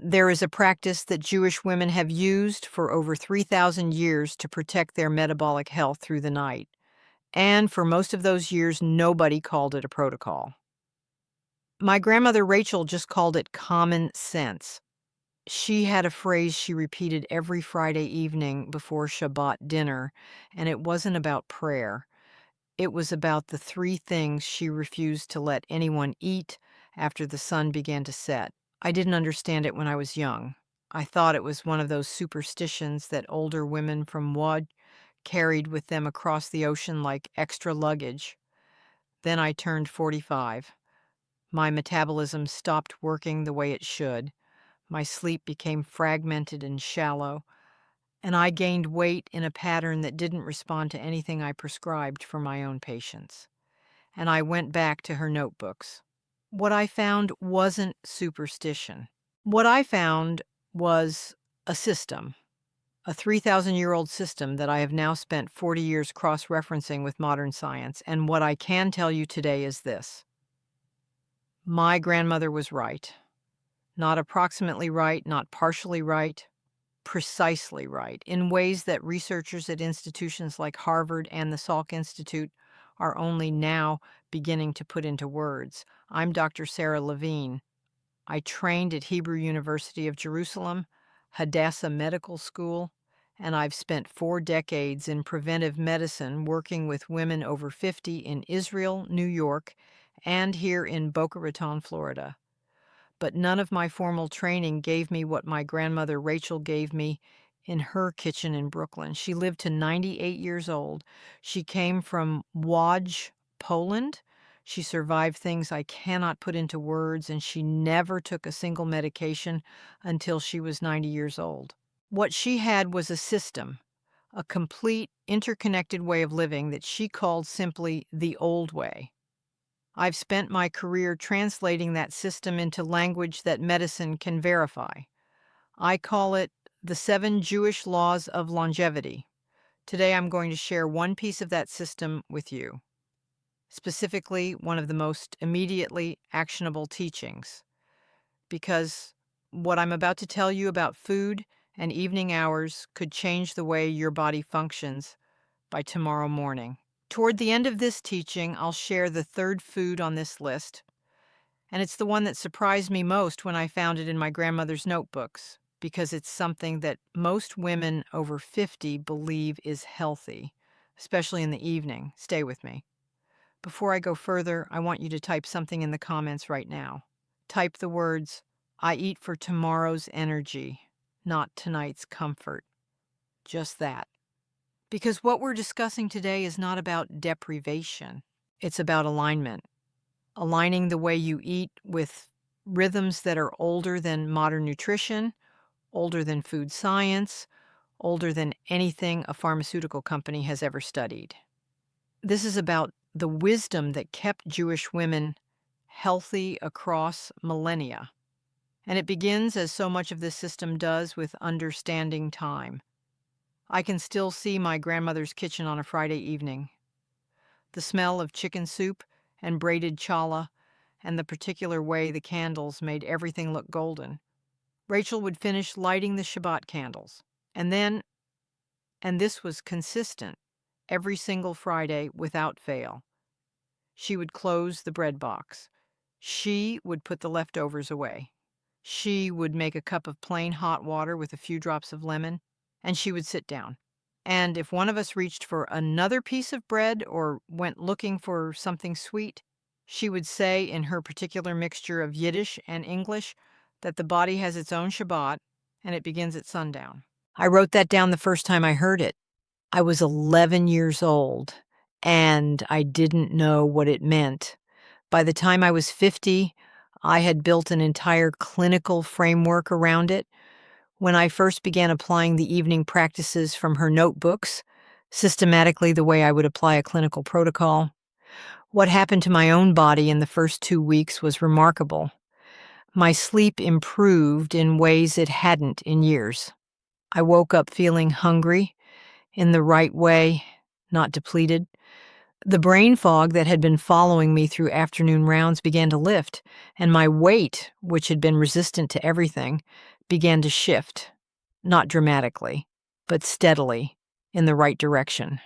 There is a practice that Jewish women have used for over 3,000 years to protect their metabolic health through the night. And for most of those years, nobody called it a protocol. My grandmother Rachel just called it common sense. She had a phrase she repeated every Friday evening before Shabbat dinner, and it wasn't about prayer. It was about the three things she refused to let anyone eat after the sun began to set. I didn't understand it when I was young. I thought it was one of those superstitions that older women from Wad carried with them across the ocean like extra luggage. Then I turned 45. My metabolism stopped working the way it should. My sleep became fragmented and shallow, and I gained weight in a pattern that didn't respond to anything I prescribed for my own patients. And I went back to her notebooks. What I found wasn't superstition. What I found was a system, a 3,000-year-old system that I have now spent 40 years cross-referencing with modern science. And what I can tell you today is this. My grandmother was right. Not approximately right, not partially right, precisely right, in ways that researchers at institutions like Harvard and the Salk Institute are only now beginning to put into words. I'm Dr. Sarah Levine. I trained at Hebrew University of Jerusalem, Hadassah Medical School, and I've spent 4 decades in preventive medicine working with women over 50 in Israel, New York, and here in Boca Raton, Florida. But none of my formal training gave me what my grandmother Rachel gave me in her kitchen in Brooklyn. She lived to 98 years old. She came from Łódź, Poland. She survived things I cannot put into words, and she never took a single medication until she was 90 years old. What she had was a system, a complete, interconnected way of living that she called simply the old way. I've spent my career translating that system into language that medicine can verify. I call it the 7 Jewish laws of longevity. Today I'm going to share one piece of that system with you, specifically one of the most immediately actionable teachings, because what I'm about to tell you about food and evening hours could change the way your body functions by tomorrow morning. Toward the end of this teaching, I'll share the third food on this list, and it's the one that surprised me most when I found it in my grandmother's notebooks, because it's something that most women over 50 believe is healthy, especially in the evening. Stay with me. Before I go further, I want you to type something in the comments right now. Type the words, "I eat for tomorrow's energy, not tonight's comfort." Just that. Because what we're discussing today is not about deprivation. It's about alignment. Aligning the way you eat with rhythms that are older than modern nutrition, older than food science, older than anything a pharmaceutical company has ever studied. This is about the wisdom that kept Jewish women healthy across millennia. And it begins, as so much of this system does, with understanding time. I can still see my grandmother's kitchen on a Friday evening. The smell of chicken soup and braided challah and the particular way the candles made everything look golden. Rachel would finish lighting the Shabbat candles. And then, and this was consistent, every single Friday without fail, she would close the bread box. She would put the leftovers away. She would make a cup of plain hot water with a few drops of lemon, and she would sit down. And if one of us reached for another piece of bread or went looking for something sweet, she would say in her particular mixture of Yiddish and English that the body has its own Shabbat and it begins at sundown. I wrote that down the first time I heard it. I was 11 years old, and I didn't know what it meant. By the time I was 50, I had built an entire clinical framework around it. When I first began applying the evening practices from her notebooks, systematically the way I would apply a clinical protocol, what happened to my own body in the first 2 weeks was remarkable. My sleep improved in ways it hadn't in years. I woke up feeling hungry, in the right way, not depleted. The brain fog that had been following me through afternoon rounds began to lift, and my weight, which had been resistant to everything, began to shift, not dramatically, but steadily, in the right direction.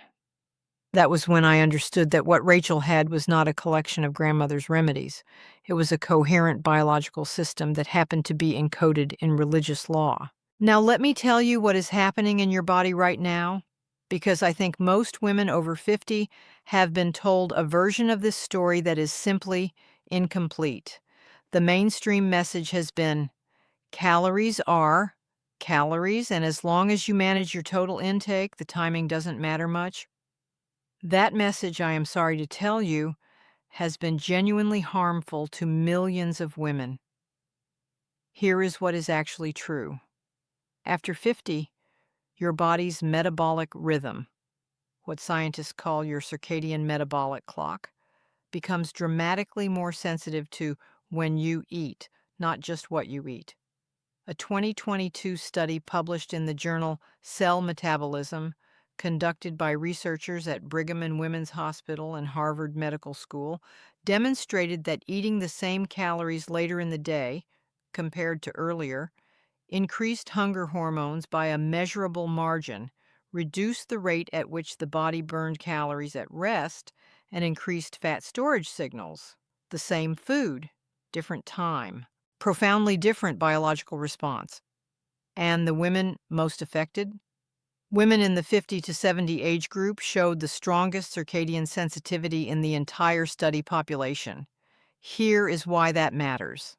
That was when I understood that what Rachel had was not a collection of grandmother's remedies. It was a coherent biological system that happened to be encoded in religious law. Now, let me tell you what is happening in your body right now, because I think most women over 50 have been told a version of this story that is simply incomplete. The mainstream message has been calories are calories, and as long as you manage your total intake, the timing doesn't matter much. That message, I am sorry to tell you, has been genuinely harmful to millions of women. Here is what is actually true. After 50, your body's metabolic rhythm, what scientists call your circadian metabolic clock, becomes dramatically more sensitive to when you eat, not just what you eat. A 2022 study published in the journal Cell Metabolism, conducted by researchers at Brigham and Women's Hospital and Harvard Medical School, demonstrated that eating the same calories later in the day, compared to earlier, increased hunger hormones by a measurable margin, reduced the rate at which the body burned calories at rest, and increased fat storage signals. The same food, different time. Profoundly different biological response. And the women most affected? Women in the 50 to 70 age group showed the strongest circadian sensitivity in the entire study population. Here is why that matters.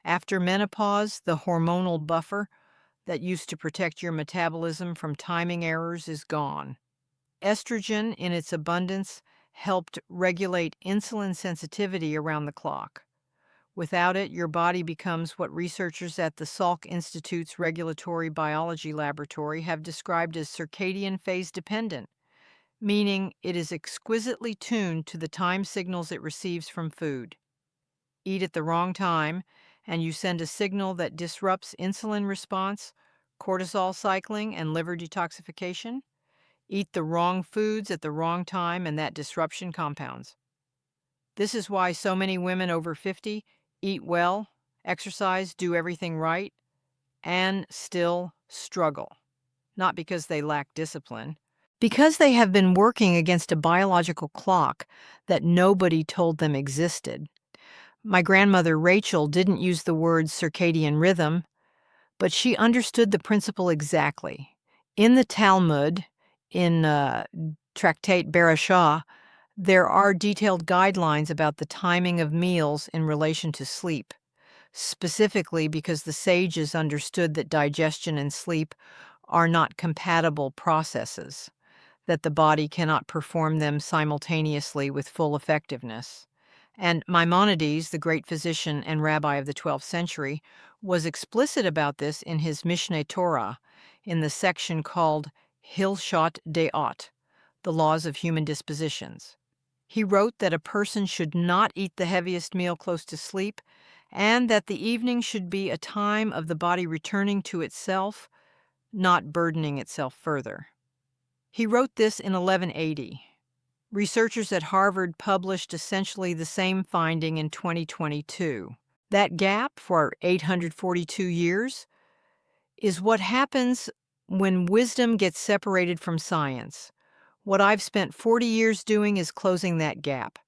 After menopause, the hormonal buffer that used to protect your metabolism from timing errors is gone. Estrogen, in its abundance, helped regulate insulin sensitivity around the clock. Without it, your body becomes what researchers at the Salk Institute's Regulatory Biology Laboratory have described as circadian phase dependent, meaning it is exquisitely tuned to the time signals it receives from food. Eat at the wrong time, and you send a signal that disrupts insulin response, cortisol cycling, and liver detoxification. Eat the wrong foods at the wrong time, and that disruption compounds. This is why so many women over 50 eat well, exercise, do everything right, and still struggle. Not because they lack discipline, because they have been working against a biological clock that nobody told them existed. My grandmother Rachel didn't use the word circadian rhythm, but she understood the principle exactly. In the Talmud, in Tractate Bereshah, there are detailed guidelines about the timing of meals in relation to sleep, specifically because the sages understood that digestion and sleep are not compatible processes, that the body cannot perform them simultaneously with full effectiveness. And Maimonides, the great physician and rabbi of the 12th century, was explicit about this in his Mishneh Torah, in the section called Hilshot De'ot, the laws of human dispositions. He wrote that a person should not eat the heaviest meal close to sleep, and that the evening should be a time of the body returning to itself, not burdening itself further. He wrote this in 1180. Researchers at Harvard published essentially the same finding in 2022. That gap, for 842 years, is what happens when wisdom gets separated from science. What I've spent 40 years doing is closing that gap.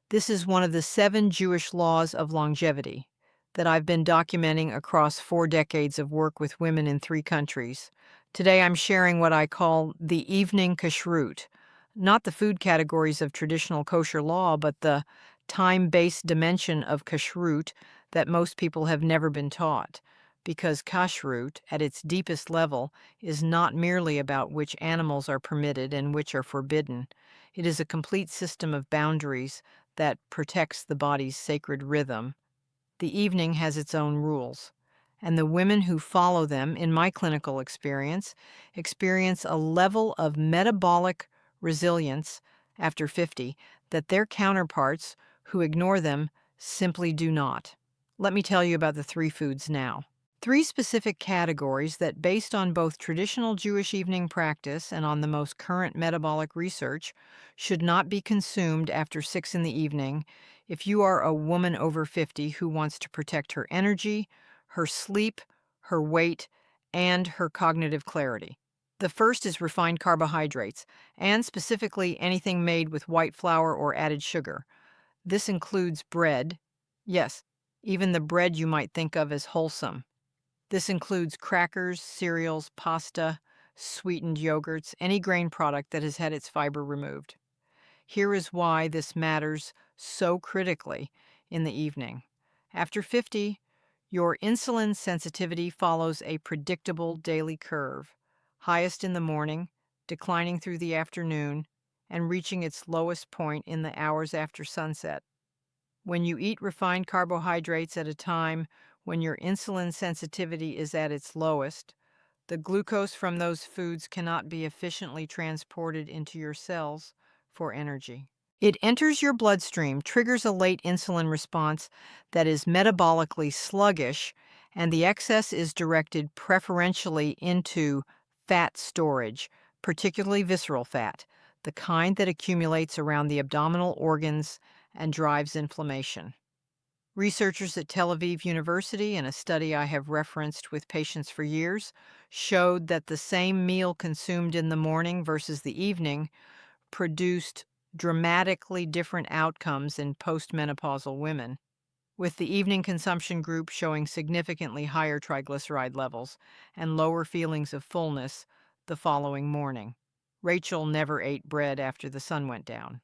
This is one of the 7 Jewish laws of longevity that I've been documenting across 4 decades of work with women in 3 countries. Today I'm sharing what I call the evening Kashrut, not the food categories of traditional kosher law, but the time-based dimension of Kashrut that most people have never been taught. Because Kashrut, at its deepest level, is not merely about which animals are permitted and which are forbidden. It is a complete system of boundaries that protects the body's sacred rhythm. The evening has its own rules, and the women who follow them, in my clinical experience a level of metabolic resilience after 50 that their counterparts who ignore them simply do not. Let me tell you about the 3 foods now. Three specific categories that, based on both traditional Jewish evening practice and on the most current metabolic research, should not be consumed after 6 in the evening if you are a woman over 50 who wants to protect her energy, her sleep, her weight, and her cognitive clarity. The first is refined carbohydrates, and specifically anything made with white flour or added sugar. This includes bread. Yes, even the bread you might think of as wholesome. This includes crackers, cereals, pasta, sweetened yogurts, any grain product that has had its fiber removed. Here is why this matters so critically in the evening. After 50, your insulin sensitivity follows a predictable daily curve, highest in the morning, declining through the afternoon, and reaching its lowest point in the hours after sunset. When you eat refined carbohydrates at a time when your insulin sensitivity is at its lowest, the glucose from those foods cannot be efficiently transported into your cells for energy. It enters your bloodstream, triggers a late insulin response that is metabolically sluggish, and the excess is directed preferentially into fat storage, particularly visceral fat, the kind that accumulates around the abdominal organs and drives inflammation. Researchers at Tel Aviv University, in a study I have referenced with patients for years, showed that the same meal consumed in the morning versus the evening produced dramatically different outcomes in postmenopausal women, with the evening consumption group showing significantly higher triglyceride levels and lower feelings of fullness the following morning. Rachel never ate bread after the sun went down.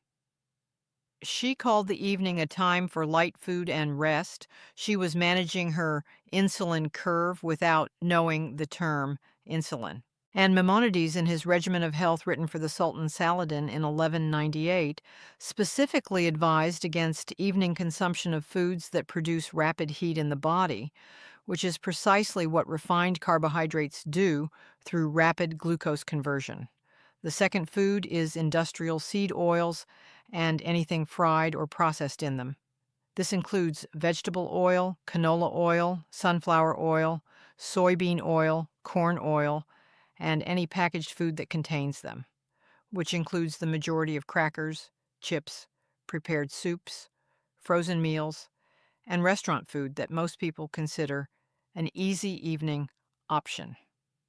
She called the evening a time for light food and rest. She was managing her insulin curve without knowing the term insulin. And Maimonides, in his Regimen of Health written for the Sultan Saladin in 1198, specifically advised against evening consumption of foods that produce rapid heat in the body, which is precisely what refined carbohydrates do through rapid glucose conversion. The second food is industrial seed oils and anything fried or processed in them. This includes vegetable oil, canola oil, sunflower oil, soybean oil, corn oil, and any packaged food that contains them, which includes the majority of crackers, chips, prepared soups, frozen meals, and restaurant food that most people consider an easy evening option.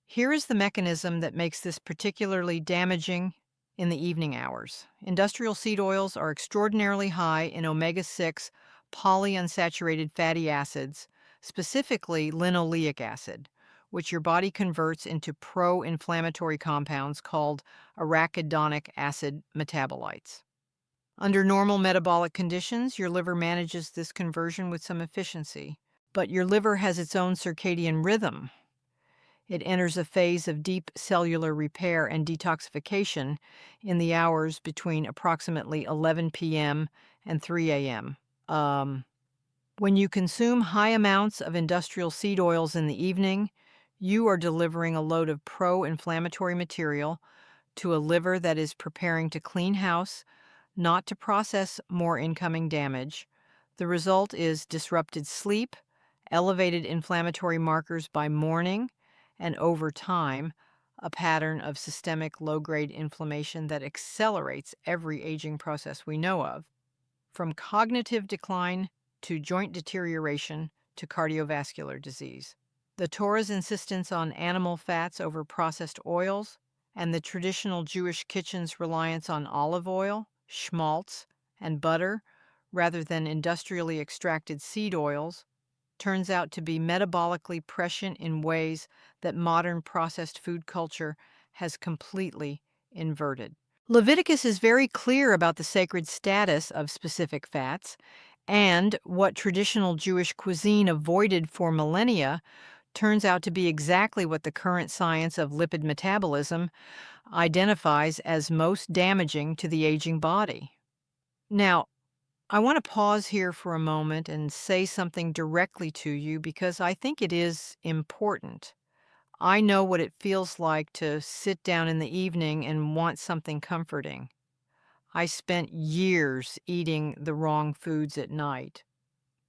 Here is the mechanism that makes this particularly damaging in the evening hours. Industrial seed oils are extraordinarily high in omega-6 polyunsaturated fatty acids, specifically linoleic acid, which your body converts into pro-inflammatory compounds called arachidonic acid metabolites. Under normal metabolic conditions, your liver manages this conversion with some efficiency, but your liver has its own circadian rhythm. It enters a phase of deep cellular repair and detoxification in the hours between approximately 11 p.m. and 3 a.m. When you consume high amounts of industrial seed oils in the evening, you are delivering a load of pro-inflammatory material to a liver that is preparing to clean house, not to process more incoming damage. The result is disrupted sleep, elevated inflammatory markers by morning, and over time, a pattern of systemic low-grade inflammation that accelerates every aging process we know of, from cognitive decline to joint deterioration to cardiovascular disease. The Torah's insistence on animal fats over processed oils and the traditional Jewish kitchen's reliance on olive oil, schmaltz, and butter rather than industrially extracted seed oils turns out to be metabolically prescient in ways that modern processed food culture has completely inverted. Leviticus is very clear about the sacred status of specific fats, and what traditional Jewish cuisine avoided for millennia turns out to be exactly what the current science of lipid metabolism identifies as most damaging to the aging body. Now, I want to pause here for a moment and say something directly to you because I think it is important. I know what it feels like to sit down in the evening and want something comforting. I spent years eating the wrong foods at night.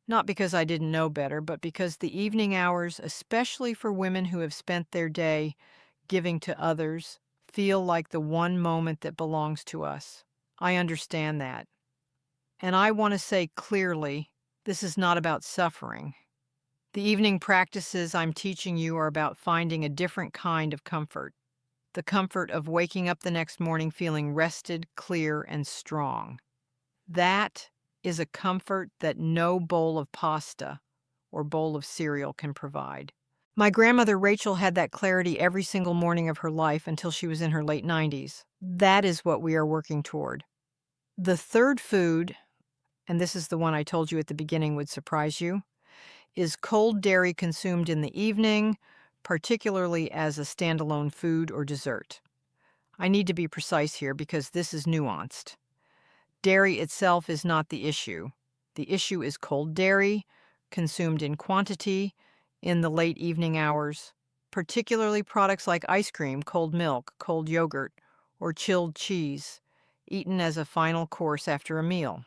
Not because I didn't know better, but because the evening hours, especially for women who have spent their day giving to others, feel like the one moment that belongs to us. I understand that. And I want to say clearly, this is not about suffering. The evening practices I'm teaching you are about finding a different kind of comfort. The comfort of waking up the next morning feeling rested, clear, and strong. That is a comfort that no bowl of pasta or bowl of cereal can provide. My grandmother Rachel had that clarity every single morning of her life until she was in her late 90s. That is what we are working toward. The third food, and this is the one I told you at the beginning would surprise you, is cold dairy consumed in the evening, particularly as a standalone food or dessert. I need to be precise here because this is nuanced. Dairy itself is not the issue. The issue is cold dairy, consumed in quantity in the late evening hours, particularly products like ice cream, cold milk, cold yogurt, or chilled cheese, eaten as a final course after a meal.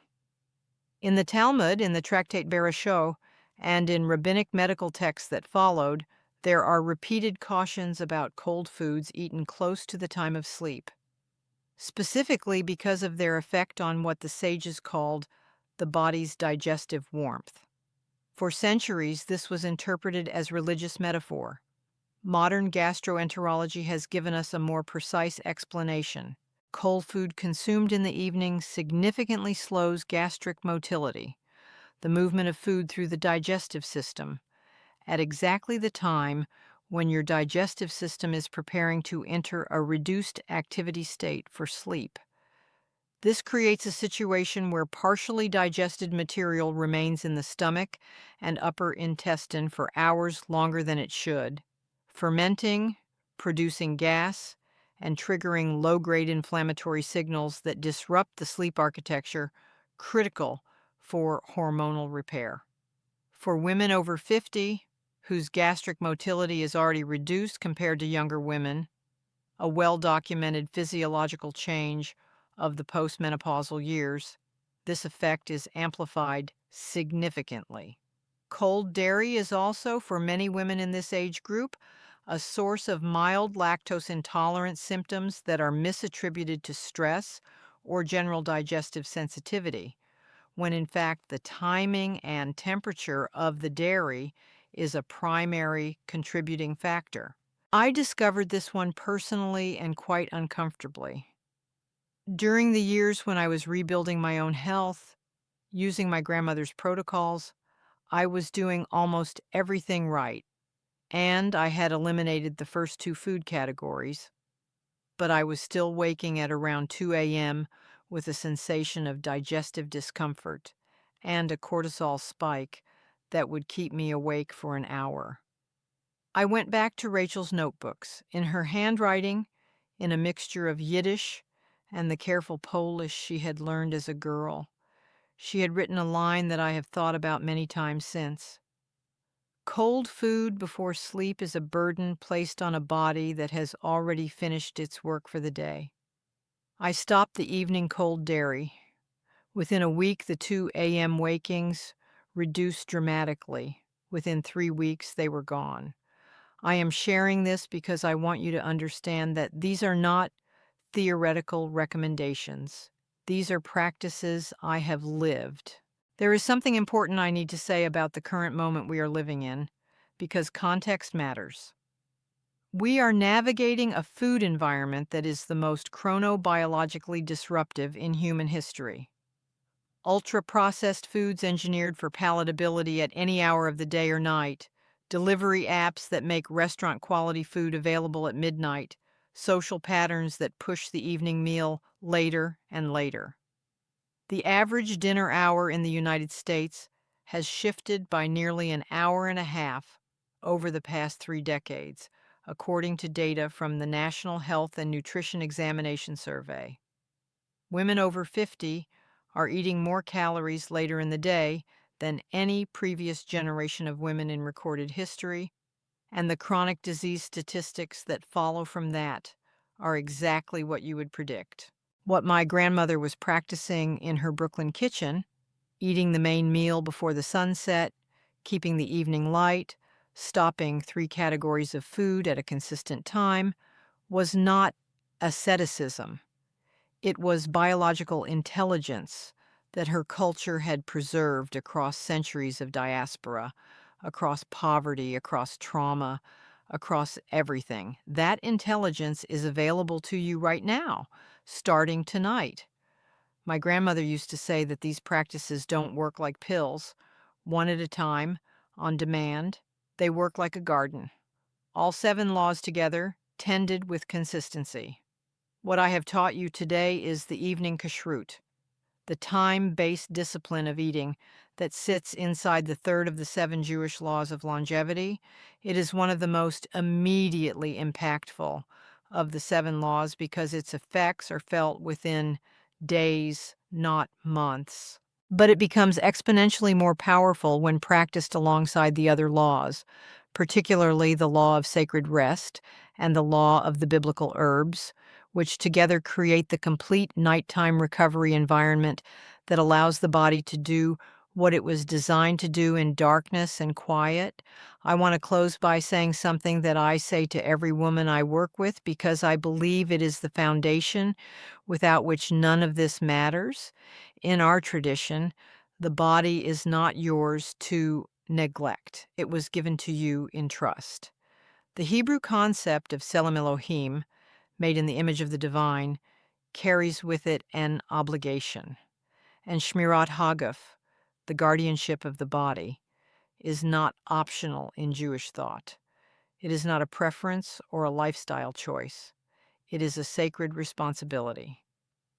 In the Talmud, in the Tractate Bereshot, and in rabbinic medical texts that followed, there are repeated cautions about cold foods eaten close to the time of sleep, specifically because of their effect on what the sages called the body's digestive warmth. For centuries, this was interpreted as religious metaphor. Modern gastroenterology has given us a more precise explanation. Cold food consumed in the evening significantly slows gastric motility, the movement of food through the digestive system, at exactly the time when your digestive system is preparing to enter a reduced activity state for sleep. This creates a situation where partially digested material remains in the stomach and upper intestine for hours longer than it should, fermenting, producing gas, and triggering low-grade inflammatory signals that disrupt the sleep architecture critical for hormonal repair. For women over 50, whose gastric motility is already reduced compared to younger women, a well-documented physiological change of the postmenopausal years, this effect is amplified significantly. Cold dairy is also, for many women in this age group, a source of mild lactose intolerance symptoms that are misattributed to stress or general digestive sensitivity, when in fact the timing and temperature of the dairy is a primary contributing factor. I discovered this one personally and quite uncomfortably. During the years when I was rebuilding my own health, using my grandmother's protocols, I was doing almost everything right, and I had eliminated the first two food categories, but I was still waking at around 2 a.m. with a sensation of digestive discomfort and a cortisol spike that would keep me awake for an hour. I went back to Rachel's notebooks. In her handwriting, in a mixture of Yiddish and the careful Polish she had learned as a girl, she had written a line that I have thought about many times since. Cold food before sleep is a burden placed on a body that has already finished its work for the day. I stopped the evening cold dairy. Within a week, the 2 a.m. wakings reduced dramatically. Within 3 weeks, they were gone. I am sharing this because I want you to understand that these are not theoretical recommendations. These are practices I have lived. There is something important I need to say about the current moment we are living in, because context matters. We are navigating a food environment that is the most chronobiologically disruptive in human history. Ultra-processed foods engineered for palatability at any hour of the day or night, delivery apps that make restaurant-quality food available at midnight, social patterns that push the evening meal later and later. The average dinner hour in the United States has shifted by nearly an hour and a half over the past 3 decades, according to data from the National Health and Nutrition Examination Survey. Women over 50 are eating more calories later in the day than any previous generation of women in recorded history, and the chronic disease statistics that follow from that are exactly what you would predict. What my grandmother was practicing in her Brooklyn kitchen eating the main meal before the sunset, keeping the evening light, stopping 3 categories of food at a consistent time, was not asceticism. It was biological intelligence that her culture had preserved across centuries of diaspora, across poverty, across trauma, across everything. That intelligence is available to you right now, starting tonight. My grandmother used to say that these practices don't work like pills, one at a time, on demand. They work like a garden. All 7 laws together, tended with consistency. What I have taught you today is the evening kashrut, the time-based discipline of eating that sits inside the third of the 7 Jewish laws of longevity. It is one of the most immediately impactful of the 7 laws because its effects are felt within days, not months. But it becomes exponentially more powerful when practiced alongside the other laws, particularly the law of sacred rest and the law of the biblical herbs, which together create the complete nighttime recovery environment that allows the body to do what it was designed to do in darkness and quiet. I want to close by saying something that I say to every woman I work with because I believe it is the foundation without which none of this matters. In our tradition, the body is not yours to neglect. It was given to you in trust. The Hebrew concept of Tselem Elohim, made in the image of the divine, carries with it an obligation. And Shmirat Haguf, the guardianship of the body, is not optional in Jewish thought. It is not a preference or a lifestyle choice. It is a sacred responsibility.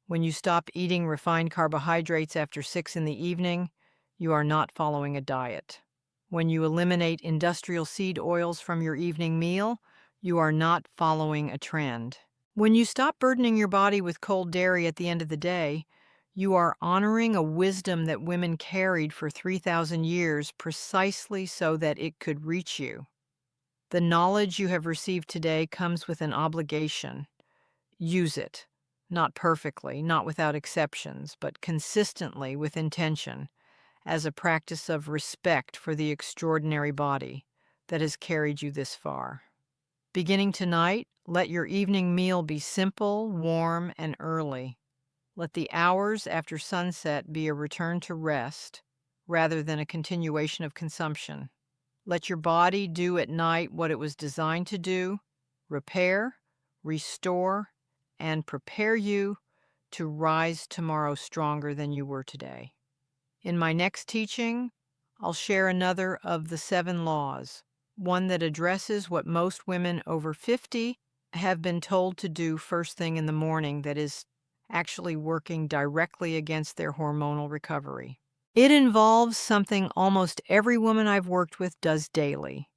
When you stop eating refined carbohydrates after 6 in the evening, you are not following a diet. When you eliminate industrial seed oils from your evening meal, you are not following a trend. When you stop burdening your body with cold dairy at the end of the day, you are honoring a wisdom that women carried for 3,000 years precisely so that it could reach you. The knowledge you have received today comes with an obligation. Use it. Not perfectly, not without exceptions, but consistently with intention, as a practice of respect for the extraordinary body that has carried you this far. Beginning tonight, let your evening meal be simple, warm, and early. Let the hours after sunset be a return to rest rather than a continuation of consumption. Let your body do at night what it was designed to do: repair, restore, and prepare you to rise tomorrow stronger than you were today. In my next teaching, I'll share another of the 7 laws, one that addresses what most women over 50 have been told to do first thing in the morning that is actually working directly against their hormonal recovery. It involves something almost every woman I've worked with does daily,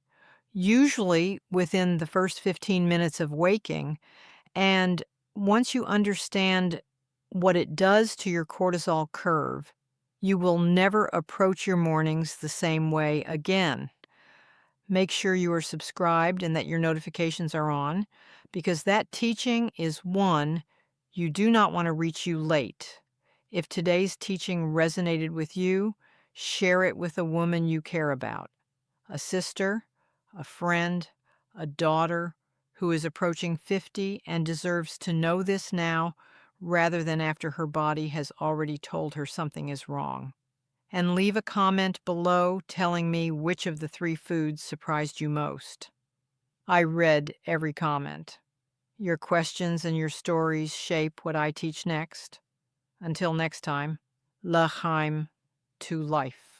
usually within the first 15 minutes of waking, and once you understand what it does to your cortisol curve, you will never approach your mornings the same way again. Make sure you are subscribed and that your notifications are on, because that teaching is one you do not want to reach you late. If today's teaching resonated with you, share it with a woman you care about, a sister, a friend, a daughter who is approaching 50 and deserves to know this now rather than after her body has already told her something is wrong. And leave a comment below telling me which of the 3 foods surprised you most. I read every comment. Your questions and your stories shape what I teach next. Until next time, l'chaim, to life.